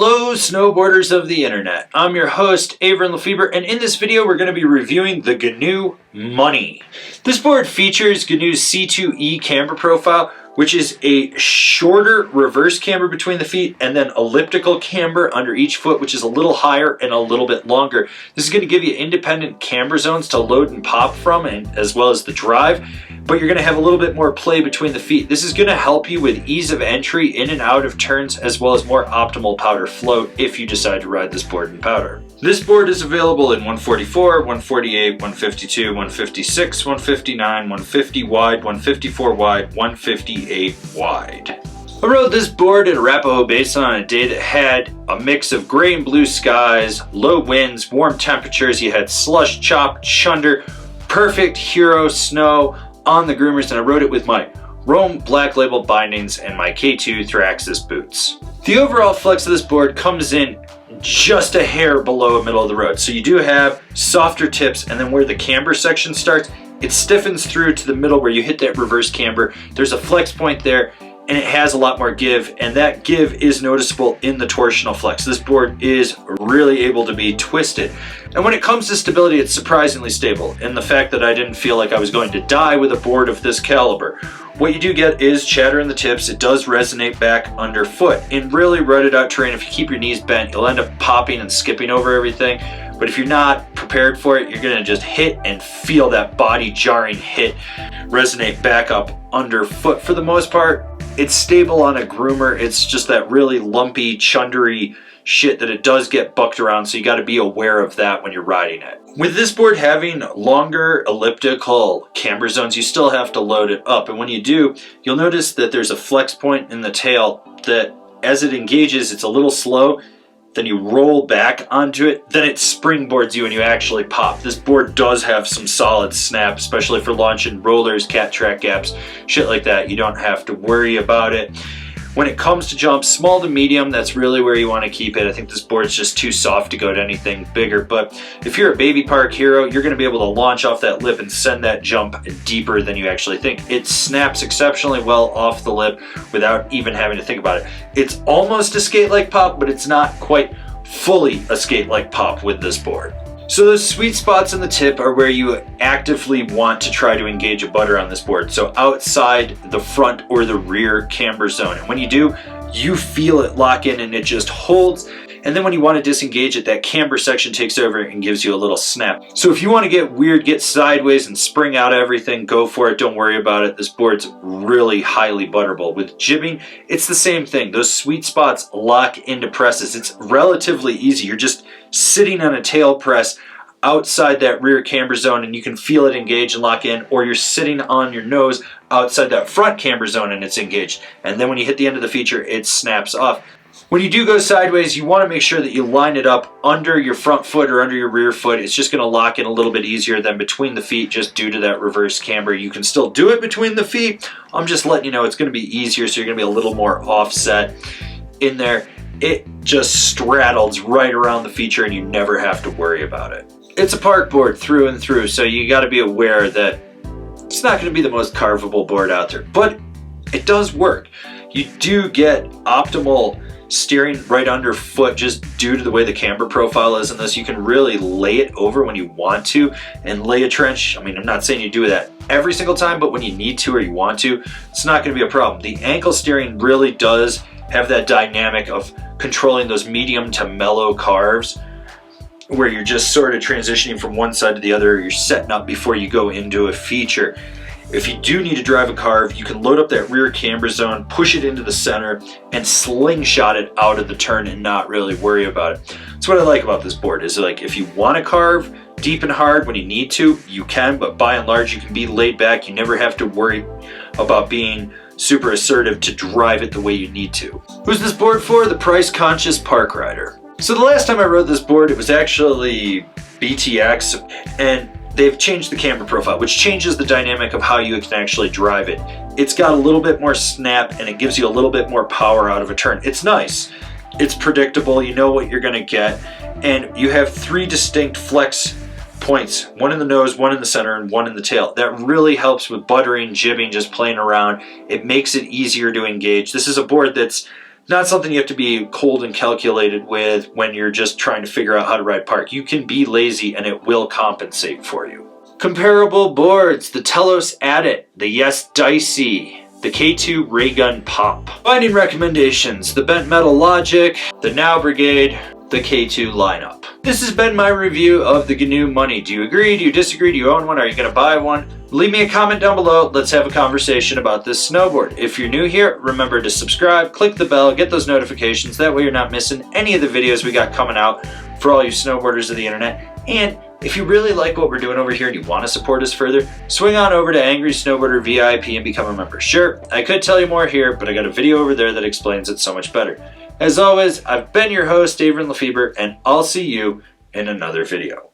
Hello snowboarders of the internet, I'm your host Avran LeFeber, and in this video we're going to be reviewing the GNU Money. This board features GNU's C2E camber profile, which is a shorter reverse camber between the feet and then elliptical camber under each foot, which is a little higher and a little bit longer. This is going to give you independent camber zones to load and pop from, and as well as the drive, but you're going to have a little bit more play between the feet. This is going to help you with ease of entry in and out of turns, as well as more optimal powder float if you decide to ride this board in powder. This board is available in 144, 148, 152, 156, 159, 150 wide, 154 wide, 158 wide. I rode this board at Arapahoe Basin on a day that had a mix of gray and blue skies, low winds, warm temperatures. You had slush, chop, chunder, perfect hero snow on the groomers, and I rode it with my Rome Black Label bindings and my K2 Thraxis boots. The overall flex of this board comes in just a hair below the middle of the road. So you do have softer tips, and then where the camber section starts, it stiffens through to the middle where you hit that reverse camber. There's a flex point there, and it has a lot more give, and that give is noticeable in the torsional flex. This board is really able to be twisted. And when it comes to stability, it's surprisingly stable, and the fact that I didn't feel like I was going to die with a board of this caliber. What you do get is chatter in the tips. It does resonate back underfoot. In really rutted out terrain, if you keep your knees bent, you'll end up popping and skipping over everything. But if you're not prepared for it, you're gonna just hit and feel that body jarring hit resonate back up underfoot. For the most part, it's stable on a groomer. It's just that really lumpy, chundery shit that it does get bucked around, so you got to be aware of that when you're riding it. With this board having longer elliptical camber zones, you still have to load it up, and when you do, you'll notice that there's a flex point in the tail that as it engages, it's a little slow, then you roll back onto it, then it springboards you and you actually pop. This board does have some solid snap, especially for launching rollers, cat track gaps, shit like that. You don't have to worry about it. When it comes to jumps, small to medium, that's really where you want to keep it. I think this board's just too soft to go to anything bigger, but if you're a baby park hero, you're going to be able to launch off that lip and send that jump deeper than you actually think. It snaps exceptionally well off the lip without even having to think about it. It's almost a skate-like pop, but it's not quite fully a skate-like pop with this board. So those sweet spots in the tip are where you actively want to try to engage a butter on this board. So outside the front or the rear camber zone. And when you do, you feel it lock in and it just holds. And then when you want to disengage it, that camber section takes over and gives you a little snap. So if you want to get weird, get sideways and spring out everything, go for it. Don't worry about it. This board's really highly butterable. With jibbing, it's the same thing. Those sweet spots lock into presses. It's relatively easy. You're just sitting on a tail press outside that rear camber zone and you can feel it engage and lock in, or you're sitting on your nose outside that front camber zone and it's engaged. And then when you hit the end of the feature, it snaps off. When you do go sideways, you want to make sure that you line it up under your front foot or under your rear foot. It's just going to lock in a little bit easier than between the feet just due to that reverse camber. You can still do it between the feet. I'm just letting you know it's going to be easier, so you're going to be a little more offset in there. It just straddles right around the feature and you never have to worry about it. It's a park board through and through, so you got to be aware that it's not going to be the most carvable board out there, but it does work. You do get optimal steering right underfoot just due to the way the camber profile is in this. You can really lay it over when you want to and lay a trench. I mean, I'm not saying you do that every single time, but when you need to or you want to, it's not going to be a problem. The ankle steering really does have that dynamic of controlling those medium to mellow carves where you're just sort of transitioning from one side to the other. You're setting up before you go into a feature. If you do need to drive a carve, you can load up that rear camber zone, push it into the center, and slingshot it out of the turn and not really worry about it. That's what I like about this board, is like if you want to carve deep and hard when you need to, you can, but by and large you can be laid back. You never have to worry about being super assertive to drive it the way you need to. Who's this board for? The price-conscious park rider. So the last time I rode this board, it was actually BTX, and they've changed the camber profile, which changes the dynamic of how you can actually drive it. It's got a little bit more snap and it gives you a little bit more power out of a turn. It's nice. It's predictable. You know what you're going to get. And you have three distinct flex points, one in the nose, one in the center, and one in the tail. That really helps with buttering, jibbing, just playing around. It makes it easier to engage. This is a board that's Not something you have to be cold and calculated with when you're just trying to figure out how to ride park. You can be lazy and it will compensate for you. Comparable boards, the Telos Adit, the Yes Dicey, the K2 Raygun Pop. Binding recommendations, the Bent Metal Logic, the Now Brigade, the K2 lineup. This has been my review of the GNU Money. Do you agree? Do you disagree? Do you own one? Are you going to buy one? Leave me a comment down below. Let's have a conversation about this snowboard. If you're new here, remember to subscribe, click the bell, get those notifications. That way you're not missing any of the videos we got coming out for all you snowboarders of the internet. And if you really like what we're doing over here and you want to support us further, swing on over to Angry Snowboarder VIP and become a member. Sure, I could tell you more here, but I got a video over there that explains it so much better. As always, I've been your host, Avran LeFeber, and I'll see you in another video.